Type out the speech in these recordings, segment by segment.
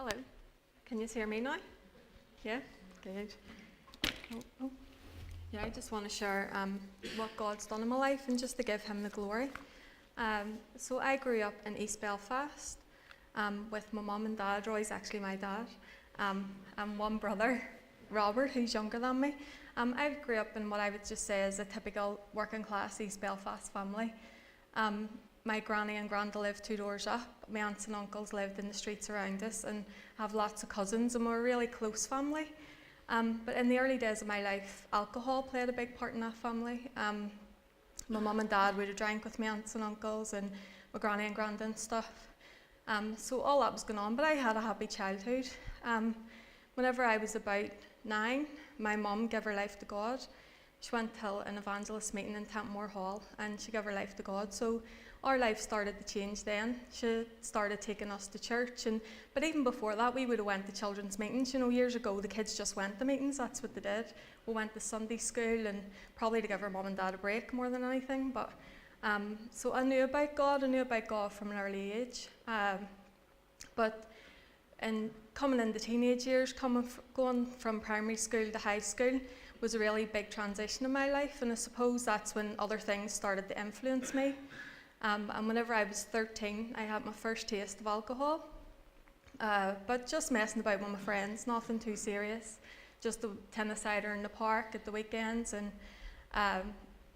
Hello. Can you hear me now? Yeah? Good. Oh. Yeah, I just want to share what God's done in my life and just to give Him the glory. So I grew up in East Belfast with my mum and dad. Roy's actually my dad, and one brother, Robert, who's younger than me. I grew up in what I would just say is a typical working class East Belfast family. My granny and granda lived 2 doors up. My aunts and uncles lived in the streets around us, and have lots of cousins, and we're a really close family. But in the early days of my life, alcohol played a big part in that family. My mum and dad would have drank with my aunts and uncles and my granny and granda and stuff. So all that was going on, but I had a happy childhood. Whenever I was about 9, my mum gave her life to God. She went to an evangelist meeting in Tempmore Hall, and she gave her life to God. So our life started to change then. She started taking us to church, but even before that, we would have went to children's meetings. You know, years ago, the kids just went to meetings. That's what they did. We went to Sunday school, and probably to give our mum and dad a break more than anything. But so I knew about God. I knew about God from an early age. But coming into teenage years, going from primary school to high school was a really big transition in my life, and I suppose that's when other things started to influence me. And whenever I was 13, I had my first taste of alcohol, but just messing about with my friends, nothing too serious, just a tin of cider in the park at the weekends, and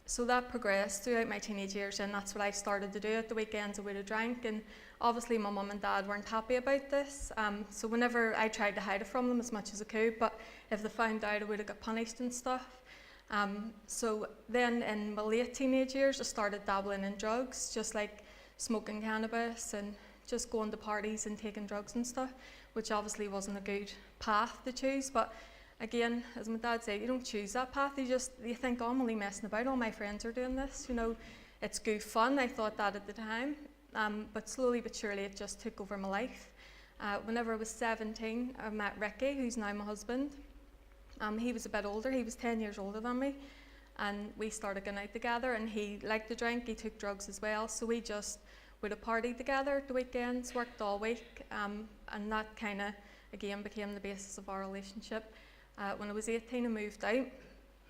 so that progressed throughout my teenage years, and that's what I started to do at the weekends. I would have drank, and obviously my mum and dad weren't happy about this, so whenever I tried to hide it from them as much as I could, but if they found out, I would have got punished and stuff. So then in my late teenage years, I started dabbling in drugs, just like smoking cannabis and just going to parties and taking drugs and stuff, which obviously wasn't a good path to choose. But again, as my dad said, you don't choose that path. You think, oh, I'm only messing about. All my friends are doing this. You know, it's good fun. I thought that at the time. But slowly but surely, it just took over my life. Whenever I was 17, I met Ricky, who's now my husband. He was a bit older. He was 10 years older than me, and we started going out together, and he liked to drink. He took drugs as well, so we just would have partied together at the weekends, worked all week, and that kind of again became the basis of our relationship. When I was 18, I moved out,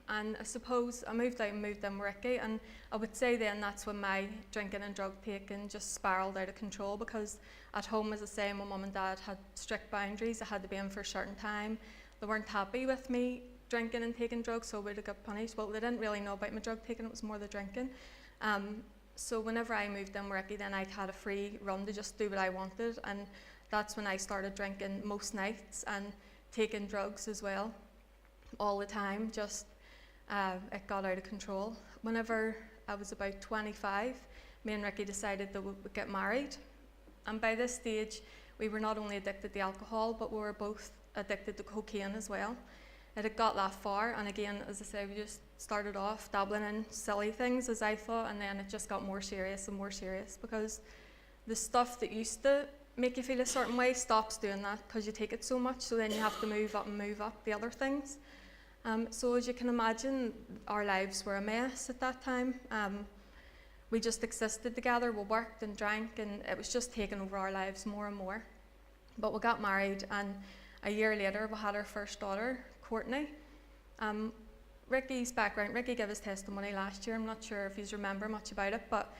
and I suppose I moved out and moved in with Ricky, and I would say then that's when my drinking and drug taking just spiralled out of control, because at home, as I say, my mum and dad had strict boundaries. I had to be in for a certain time. They weren't happy with me drinking and taking drugs, so I would have got punished. Well, they didn't really know about my drug taking, it was more the drinking. So whenever I moved in with Ricky, then I had a free run to just do what I wanted, and that's when I started drinking most nights and taking drugs as well, all the time. Just it got out of control. Whenever I was about 25, me and Ricky decided that we would get married, and by this stage, we were not only addicted to alcohol, but we were both addicted to cocaine as well. It had got that far, and again, as I say, we just started off dabbling in silly things, as I thought, and then it just got more serious and more serious, because the stuff that used to make you feel a certain way stops doing that because you take it so much, so then you have to move up the other things. So as you can imagine, our lives were a mess at that time. We just existed together, we worked and drank, and it was just taking over our lives more and more. But we got married, and a year later, we had our first daughter, Courtney. Ricky's background, Ricky gave his testimony last year. I'm not sure if you remember much about it, but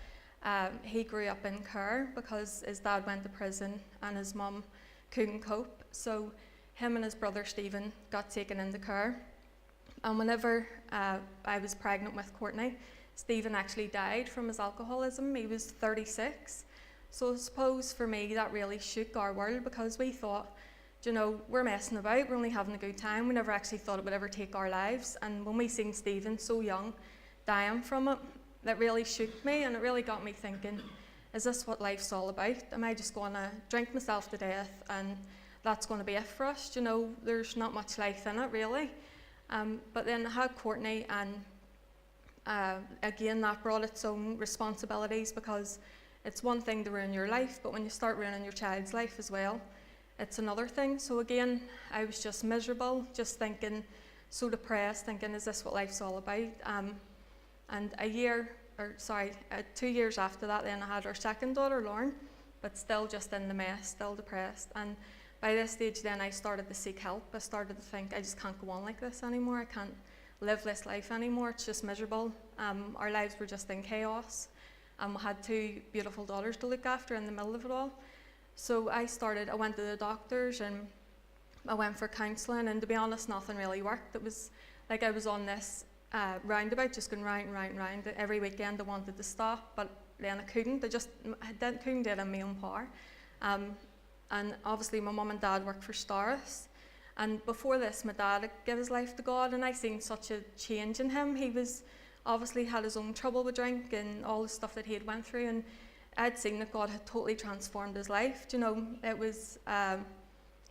he grew up in care because his dad went to prison and his mum couldn't cope. So him and his brother Stephen got taken into care. And whenever I was pregnant with Courtney, Stephen actually died from his alcoholism. He was 36. So I suppose for me, that really shook our world, because we thought, you know, we're messing about, we're only having a good time. We never actually thought it would ever take our lives. And when we seen Stephen so young dying from it, that really shook me, and it really got me thinking, is this what life's all about? Am I just going to drink myself to death and that's going to be it for us? You know, there's not much life in it, really. But then I had Courtney, and again, that brought its own responsibilities, because it's one thing to ruin your life, but when you start ruining your child's life as well, it's another thing. So again, I was just miserable, just thinking, so depressed, thinking, is this what life's all about? And 2 years after that, then I had our second daughter, Lauren, but still just in the mess, still depressed. And by this stage then I started to seek help. I started to think, I just can't go on like this anymore. I can't live this life anymore. It's just miserable. Our lives were just in chaos. We had 2 beautiful daughters to look after in the middle of it all. So I went to the doctors and I went for counselling, and to be honest, nothing really worked. It was like I was on this roundabout, just going round and round and round. Every weekend I wanted to stop, but then I couldn't. Couldn't do it in my own power. And obviously my mum and dad worked for Starris. And before this, my dad had given his life to God, and I seen such a change in him. He was obviously had his own trouble with drink and all the stuff that he had went through, and I'd seen that God had totally transformed his life. You know, it was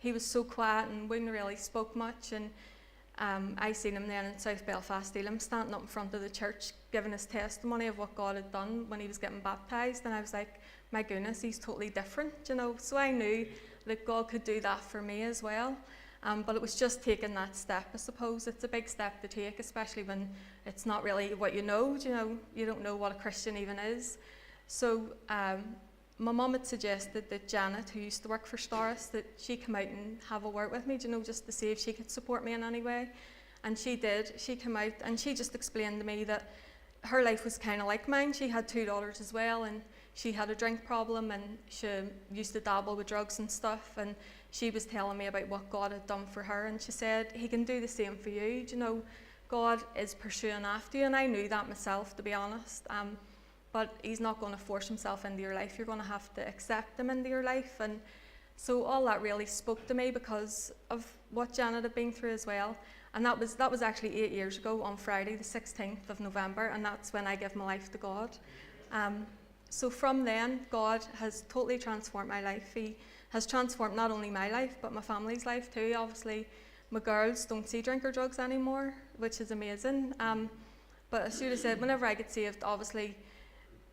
he was so quiet and wouldn't really spoke much, and I seen him then in South Belfast, Elim, standing up in front of the church, giving his testimony of what God had done when he was getting baptised, and I was like, my goodness, he's totally different, you know. So I knew that God could do that for me as well. But it was just taking that step, I suppose. It's a big step to take, especially when it's not really what you know. You don't know what a Christian even is. So my mum had suggested that Janet, who used to work for Starris, that she come out and have a word with me, just to see if she could support me in any way. And she did. She came out and she just explained to me that her life was kind of like mine. She had 2 daughters as well, and she had a drink problem, and she used to dabble with drugs and stuff, and she was telling me about what God had done for her, and she said, he can do the same for you. God is pursuing after you, and I knew that myself, to be honest. But he's not going to force himself into your life. You're going to have to accept him into your life. And so all that really spoke to me because of what Janet had been through as well. And that was actually 8 years ago on Friday, the 16th of November, and that's when I gave my life to God. So from then, God has totally transformed my life. He has transformed not only my life, but my family's life too. Obviously, my girls don't see drink or drugs anymore, which is amazing. But as Judah said, whenever I get saved, obviously,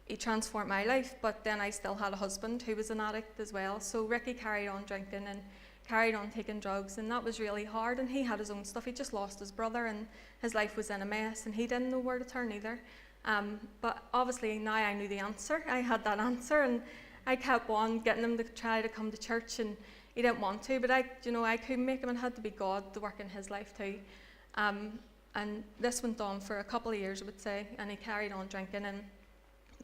he transformed my life, but then I still had a husband who was an addict as well. So Ricky carried on drinking and carried on taking drugs, and that was really hard. And he had his own stuff. He just lost his brother, and his life was in a mess, and he didn't know where to turn either. But obviously now I knew the answer. I had that answer, and I kept on getting him to try to come to church, and he didn't want to, but I couldn't make him, and it had to be God to work in his life too. And this went on for a couple of years, I would say, and he carried on drinking, and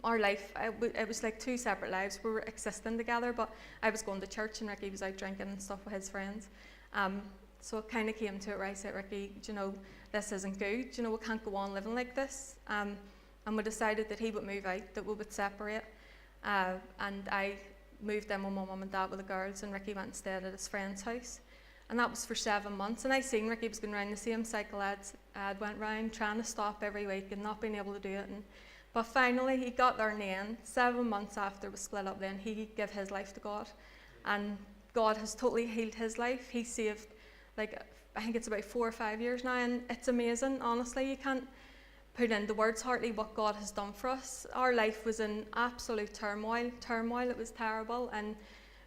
our life, it was like 2 separate lives. We were existing together, but I was going to church and Ricky was out drinking and stuff with his friends. So it kind of came to it where I said, Ricky, this isn't good. We can't go on living like this. And we decided that he would move out, that we would separate. And I moved in with my mum and dad with the girls, and Ricky went and stayed at his friend's house. And that was for 7 months. And I seen Ricky was going round the same cycle I'd went round, trying to stop every week and not being able to do it. But finally, he got there in the end. 7 months after we split up then, he gave his life to God. And God has totally healed his life. He saved, I think it's about 4 or 5 years now, and it's amazing, honestly. You can't put into words hardly what God has done for us. Our life was in absolute turmoil. It was terrible, and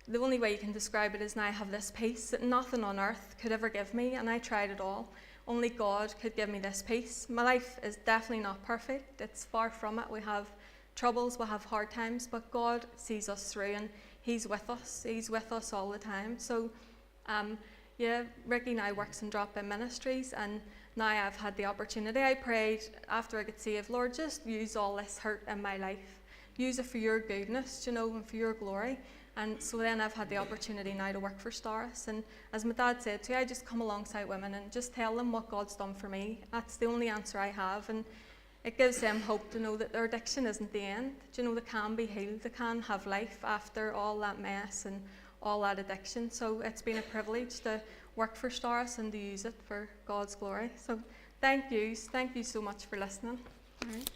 the only way you can describe it is now I have this peace that nothing on earth could ever give me, and I tried it all. Only God could give me this peace. My life is definitely not perfect. It's far from it. We have troubles, we have hard times, but God sees us through, and he's with us. He's with us all the time. So, Ricky now works in drop-in ministries, and now I've had the opportunity. I prayed after I got saved, Lord, just use all this hurt in my life. Use it for your goodness, and for your glory. And so then I've had the opportunity now to work for Starris. And as my dad said too, I just come alongside women and just tell them what God's done for me. That's the only answer I have. And it gives them hope to know that their addiction isn't the end. They can be healed. They can have life after all that mess and all that addiction. So it's been a privilege to work for Starris and to use it for God's glory. So thank you so much for listening. All right.